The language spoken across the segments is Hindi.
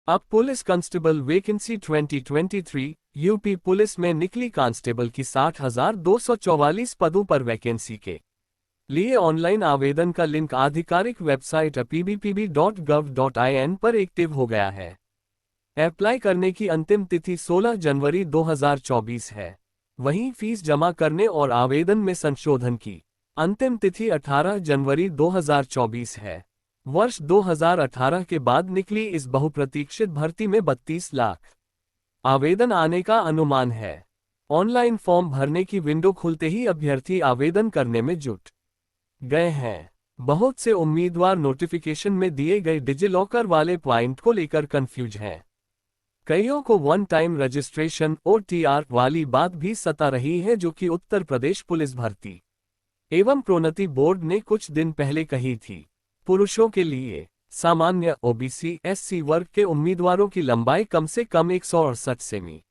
अब police constable vacancy 2023 UP police में निकली कांस्टेबल की 60,244 पदों पर वैकेंसी के लिए ऑनलाइन आवेदन का लिंक आधिकारिक वेबसाइट pbpb.gov.in पर एक्टिव हो गया है। अप्लाई करने की अंतिम तिथि 16 जनवरी 2024 है। वहीं फीस जमा करने और आवेदन में संशोधन की अंतिम तिथि 18 जनवरी 2024 है। वर्ष 2018 के बाद निकली इस बहुप्रतीक्षित भर्ती में 32 लाख आवेदन आने का अनुमान है। ऑनलाइन फॉर्म भरने की विंडो खुलते ही अभ्यर्थी आवेदन करने में जुट गए हैं। बहुत से उम्मीदवार नोटिफिकेशन में दिए गए डिजिलॉकर वाले पॉइंट को लेकर कंफ्यूज हैं। कईयों को वन टाइम रजिस्ट्रेशन OTR वाली बात भी सता रही है, जो कि उत्तर प्रदेश पुलिस भर्ती एवं प्रोन्नति बोर्ड ने कुछ दिन पहले कही थी। पुरुषों के लिए सामान्य OBC SC वर्ग के उम्मीदवारों की लंबाई कम से कम 168 सेमी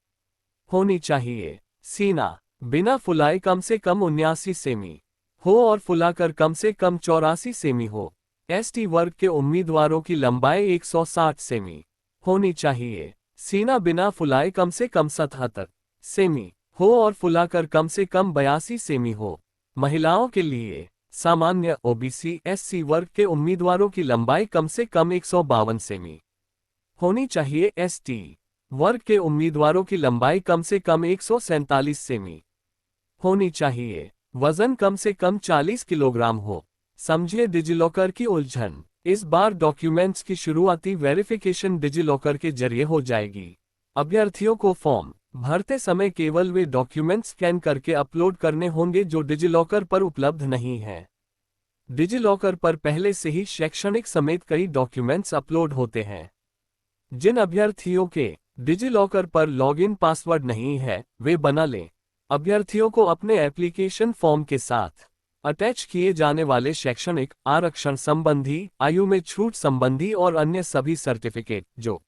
होनी चाहिए। सीना बिना फुलाए कम से कम 79 सेमी हो और फुलाकर कम से कम 84 सेमी हो। ST वर्ग के उम्मीदवारों की लंबाई 160 सेमी होनी चाहिए। सीना बिना फुलाए कम से कम 77 सेमी हो और फुलाकर कम से कम 82 सेमी हो। महिलाओं के लिए सामान्य OBC SC वर्ग के उम्मीदवारों की लंबाई कम से कम 152 सेमी होनी चाहिए। ST वर्ग के उम्मीदवारों की लंबाई कम से कम 147 सेमी होनी चाहिए। वजन कम से कम 40 किलोग्राम हो। समझिए डिजिलॉकर की उलझन। इस बार डॉक्यूमेंट्स की शुरुआती वेरिफिकेशन डिजिलॉकर के जरिए हो जाएगी। अभ्यर्थियों को फॉर्म भरते समय केवल वे डॉक्यूमेंट्स स्कैन करके अपलोड करने होंगे जो डिजिलॉकर पर उपलब्ध नहीं हैं। डिजिलॉकर पर पहले से ही शैक्षणिक समेत कई डॉक्यूमेंट्स अपलोड होते हैं। जिन अभ्यर्थियों के डिजिलॉकर पर लॉगिन पासवर्ड नहीं है, वे बना लें। अभ्यर्थियों को अपने एप्लीकेशन फॉर्म के साथ अटैच किए जाने वाले शैक्षणिक, आरक्षण संबंधी, आयु में छूट संबंधी और अन्य सभी सर्टिफिकेट जो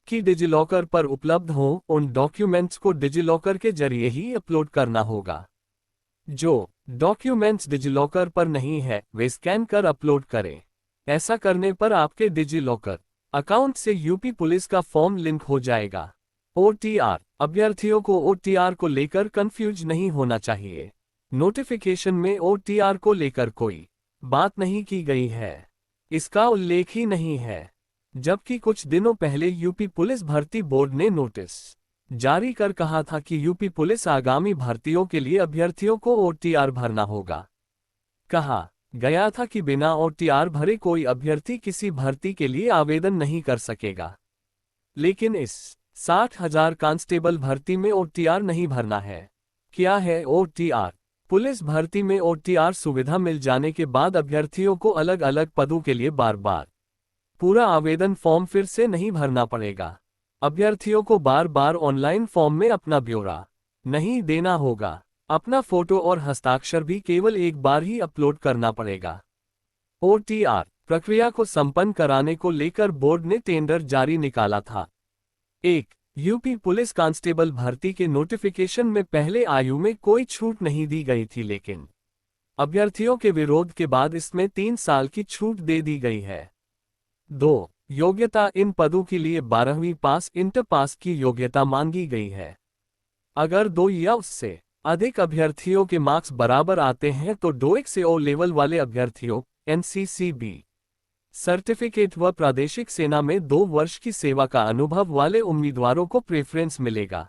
कि डिजिलॉकर पर उपलब्ध हो, उन डॉक्यूमेंट्स को डिजिलॉकर के जरिए ही अपलोड करना होगा। जो डॉक्यूमेंट्स डिजिलॉकर पर नहीं है, वे स्कैन कर अपलोड करें। ऐसा करने पर आपके डिजिलॉकर अकाउंट से यूपी पुलिस का फॉर्म लिंक हो जाएगा। OTR अभ्यर्थियों को OTR को लेकर कंफ्यूज नहीं होना चाहिए। नोटिफिकेशन में OTR को लेकर कोई बात नहीं की गई है, इसका उल्लेख ही नहीं है। जबकि कुछ दिनों पहले यूपी पुलिस भर्ती बोर्ड ने नोटिस जारी कर कहा था कि यूपी पुलिस आगामी भर्तियों के लिए अभ्यर्थियों को OTR भरना होगा। कहा गया था कि बिना OTR भरे कोई अभ्यर्थी किसी भर्ती के लिए आवेदन नहीं कर सकेगा। लेकिन इस 60,000 कांस्टेबल भर्ती में OTR नहीं भरना है। क्या है OTR? पुलिस भर्ती में OTR सुविधा मिल जाने के बाद अभ्यर्थियों को अलग अलग पदों के लिए बार बार पूरा आवेदन फॉर्म फिर से नहीं भरना पड़ेगा। अभ्यर्थियों को बार बार ऑनलाइन फॉर्म में अपना ब्यौरा नहीं देना होगा। अपना फोटो और हस्ताक्षर भी केवल एक बार ही अपलोड करना पड़ेगा। OTR प्रक्रिया को संपन्न कराने को लेकर बोर्ड ने टेंडर जारी निकाला था। यूपी पुलिस कांस्टेबल भर्ती के नोटिफिकेशन में पहले आयु में कोई छूट नहीं दी गई थी, लेकिन अभ्यर्थियों के विरोध के बाद इसमें 3 साल की छूट दे दी गई है। 2. योग्यता इन पदों के लिए 12वीं पास इंटर पास की योग्यता मांगी गई है। अगर 2 या उससे अधिक अभ्यर्थियों के मार्क्स बराबर आते हैं तो DOEIC से O लेवल वाले अभ्यर्थियों NCCB सर्टिफिकेट व प्रादेशिक सेना में 2 वर्ष की सेवा का अनुभव वाले उम्मीदवारों को प्रेफरेंस मिलेगा।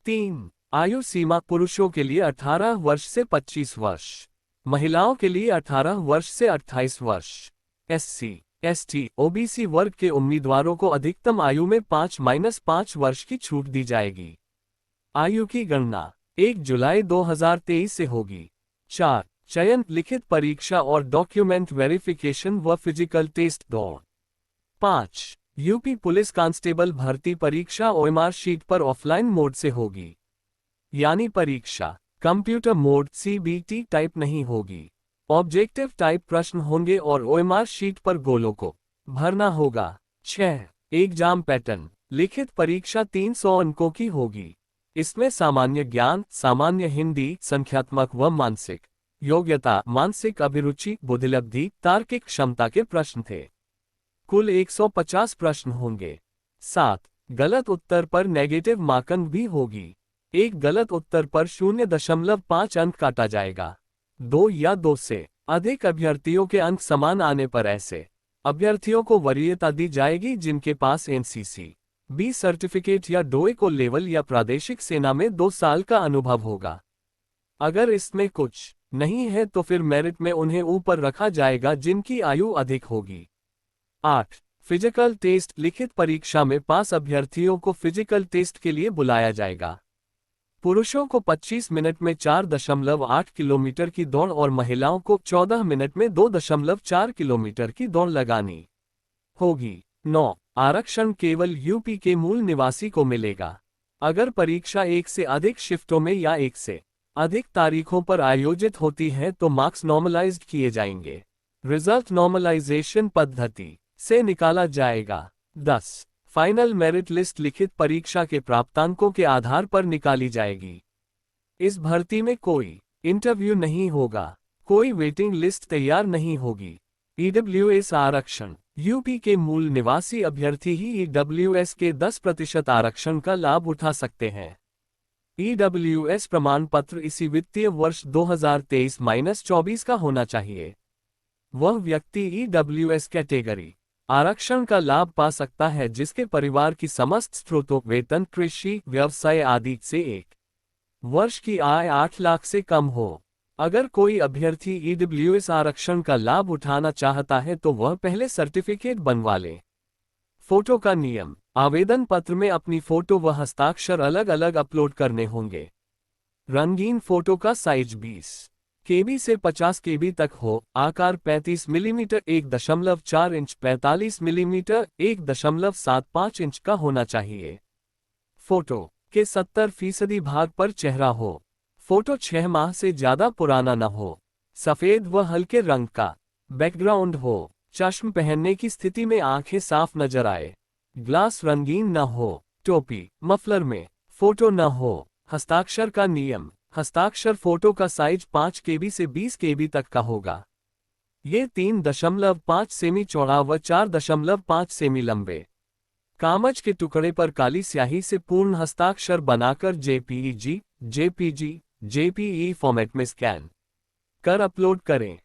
3. आयु सीमा पुरुषों के लिए 18 वर्ष से 25 वर्ष, महिलाओं के लिए 18 वर्ष से 28 वर्ष। SC, ST, OBC वर्ग के उम्मीदवारों को अधिकतम आयु में 5-5 वर्ष की छूट दी जाएगी। आयु की गणना 1 जुलाई 2023 से होगी। 4. चयन, लिखित परीक्षा और डॉक्यूमेंट वेरिफिकेशन व फिजिकल टेस्ट दौड़। 5. यूपी पुलिस कांस्टेबल भर्ती परीक्षा OMR शीट पर ऑफलाइन मोड से होगी, यानी परीक्षा कंप्यूटर मोड CBT टाइप नहीं होगी। ऑब्जेक्टिव टाइप प्रश्न होंगे और OMR शीट पर गोलों को भरना होगा। 6. एग्जाम पैटर्न, लिखित परीक्षा 300 अंकों की होगी। इसमें सामान्य ज्ञान, सामान्य हिंदी, संख्यात्मक व मानसिक योग्यता, मानसिक अभिरुचि, बुद्धिलब्धि, तार्किक क्षमता के प्रश्न थे। कुल 150 प्रश्न होंगे। 7. गलत उत्तर पर नेगेटिव मार्किंग भी होगी। एक गलत उत्तर पर 0.5 अंक काटा जाएगा। 2 या 2 से अधिक अभ्यर्थियों के अंक समान आने पर ऐसे अभ्यर्थियों को वरीयता दी जाएगी जिनके पास एनसीसी बी सर्टिफिकेट या डोए को लेवल या प्रादेशिक सेना में 2 साल का अनुभव होगा। अगर इसमें कुछ नहीं है तो फिर मेरिट में उन्हें ऊपर रखा जाएगा जिनकी आयु अधिक होगी। 8. Physical test. लिखित परीक्षा में पास अभ्यर्थियों को फिजिकल टेस्ट के लिए बुलाया जाएगा। पुरुषों को 25 मिनट में 4.8 किलोमीटर की दौड़ और महिलाओं को 14 मिनट में 2.4 किलोमीटर की दौड़ लगानी होगी। 9. आरक्षण केवल यूपी के मूल निवासी को मिलेगा। अगर परीक्षा एक से अधिक शिफ्टों में या एक से अधिक तारीखों पर आयोजित होती है तो मार्क्स नॉर्मलाइज्ड किए जाएंगे। रिजल्ट नॉर्मलाइजेशन पद्धति से निकाला जाएगा। 10. Final merit list. लिखित परीक्षा के प्राप्तांकों के आधार पर निकाली जाएगी। इस भर्ती में कोई इंटरव्यू नहीं होगा, कोई वेटिंग लिस्ट तैयार नहीं होगी। ईडब्ल्यूएस आरक्षण। यूपी के मूल निवासी अभ्यर्थी ही ईडब्ल्यूएस के 10% आरक्षण का लाभ उठा सकते हैं। ईडब्ल्यूएस प्रमाण पत्र इसी वित्तीय वर्ष 2023-24 का होना चाहिए। वह व्यक्ति ईडब्ल्यूएस कैटेगरी आरक्षण का लाभ पा सकता है जिसके परिवार की समस्त स्रोतों वेतन, कृषि, व्यवसाय आदि से एक वर्ष की आय 8 लाख से कम हो। अगर कोई अभ्यर्थी ईडब्ल्यूएस आरक्षण का लाभ उठाना चाहता है तो वह पहले सर्टिफिकेट बनवा ले। फोटो का नियम। आवेदन पत्र में अपनी फोटो व हस्ताक्षर अलग अलग अपलोड करने होंगे। रंगीन फोटो का साइज 20 केबी से 50 केबी तक हो। आकार 35 मिलीमीटर 1.4 इंच 45 मिलीमीटर 1.75 इंच का होना चाहिए। फोटो के 70% भाग पर चेहरा हो। फोटो 6 माह से ज्यादा पुराना न हो। सफेद व हल्के रंग का बैकग्राउंड हो। चश्म पहनने की स्थिति में आंखें साफ नजर आए। ग्लास रंगीन न हो। टोपी मफलर में फोटो न हो। हस्ताक्षर का नियम। हस्ताक्षर फोटो का साइज 5 केबी से 20 केबी तक का होगा। ये 3.5 सेमी चौड़ा व 4.5 सेमी लंबे कागज के टुकड़े पर काली स्याही से पूर्ण हस्ताक्षर बनाकर जेपीईजी, जेपीजी, जेपीई फॉर्मेट में स्कैन कर अपलोड करें।